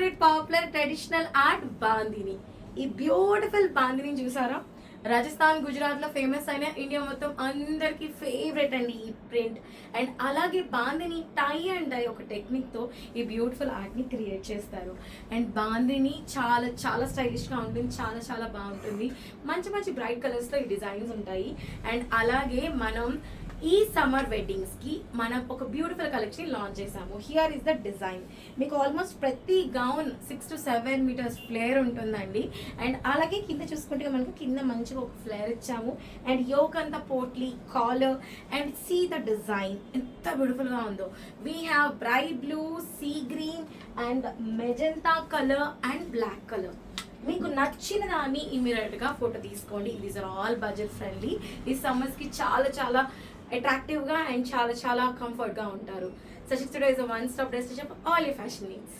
Favourite popular traditional art bandhani. ఈ beautiful bandhani చూసారా? రాజస్థాన్, గుజరాత్ లో ఫేమస్ అయిన, ఇండియా మొత్తం అందరికి ఫేవరెట్ అండి ఈ ప్రింట్. అండ్ అలాగే బాందిని టై అండ్ డై ఒక టెక్నిక్ తో ఈ బ్యూటిఫుల్ ఆర్ట్ ని క్రియేట్ చేస్తారు. అండ్ బాందిని చాలా చాలా స్టైలిష్ గా ఉంటుంది, చాలా చాలా బాగుంటుంది. మంచి మంచి బ్రైట్ కలర్స్ లో ఈ డిజైన్స్ ఉంటాయి. అండ్ అలాగే మనం ఈ సమ్మర్ వెడ్డింగ్స్ కి మనం ఒక బ్యూటిఫుల్ కలెక్షన్ లాంచ్ చేసాము. Here is the design. మీకు ఆల్మోస్ట్ ప్రతి గౌన్ 6 to 7 మీటర్స్ ఫ్లేర్ ఉంటుందండి. అండ్ అలాగే కింద చూసుకుంటే మనకు కింద మంచిగా ఒక ఫ్లేర్ ఇచ్చాము. అండ్ యోక్ అంతా potli collar. And see the design ఎంత బ్యూటిఫుల్ గా ఉందో. We have bright blue, see green and magenta colour and black colour. మీకు నచ్చిన దాన్ని ఇమీడియట్ గా ఫోటో తీసుకోండి. These are all budget friendly. ఈ సమ్మర్స్ కి చాలా చాలా అట్రాక్టివ్ గా అండ్ చాలా చాలా కంఫర్ట్ గా ఉంటారు. Sashik today is a one-stop destination for all your fashion needs.